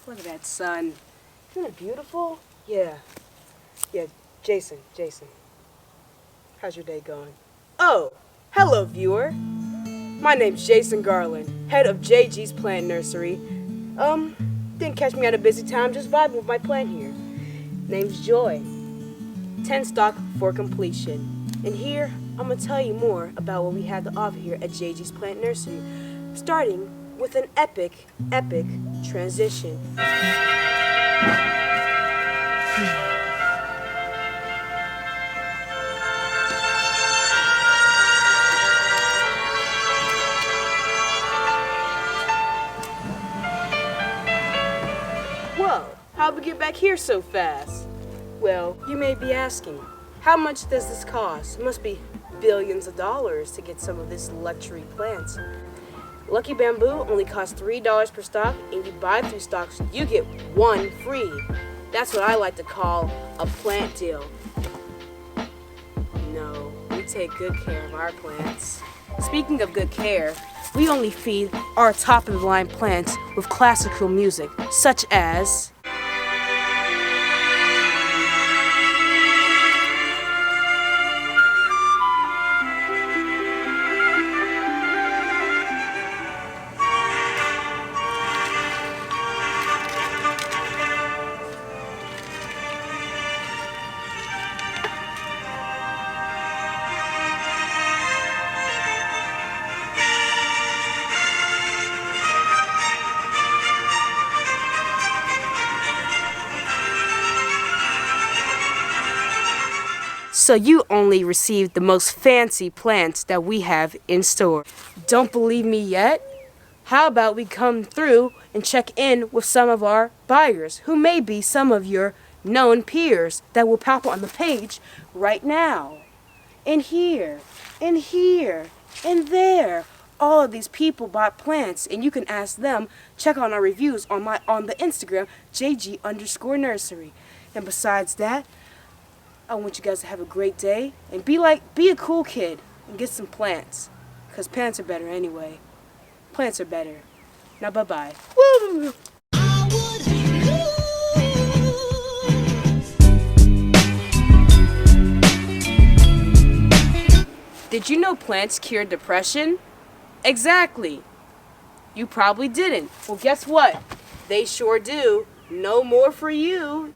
Look at that sun. Isn't it beautiful? Yeah. Jason. How's your day going? Oh, hello, viewer. My name's Jason Garland, head of JG's plant nursery. Didn't catch me at a busy time, just vibing with my plant here. Name's Joy. 10 stock for completion. And here, I'm gonna tell you more about what we have to offer here at JG's plant nursery, starting with an epic transition. Whoa, how'd we get back here so fast? Well, you may be asking, how much does this cost? It must be billions of dollars to get some of this luxury plants. Lucky Bamboo only costs $3 per stock, and you buy 3 stocks, you get 1 free. That's what I like to call a plant deal. No, we take good care of our plants. Speaking of good care, we only feed our top-of-the-line plants with classical music, such as so you only received the most fancy plants that we have in store. Don't believe me yet? How about we come through and check in with some of our buyers who may be some of your known peers that will pop on the page right now. And here, and here, and there. All of these people bought plants, and you can ask them. Check on our reviews on the Instagram, JG_nursery. And besides that, I want you guys to have a great day and be a cool kid and get some plants. Because plants are better anyway. Plants are better. Now bye-bye. Woo! Did you know plants cure depression? Exactly. You probably didn't. Well, guess what? They sure do. No more for you.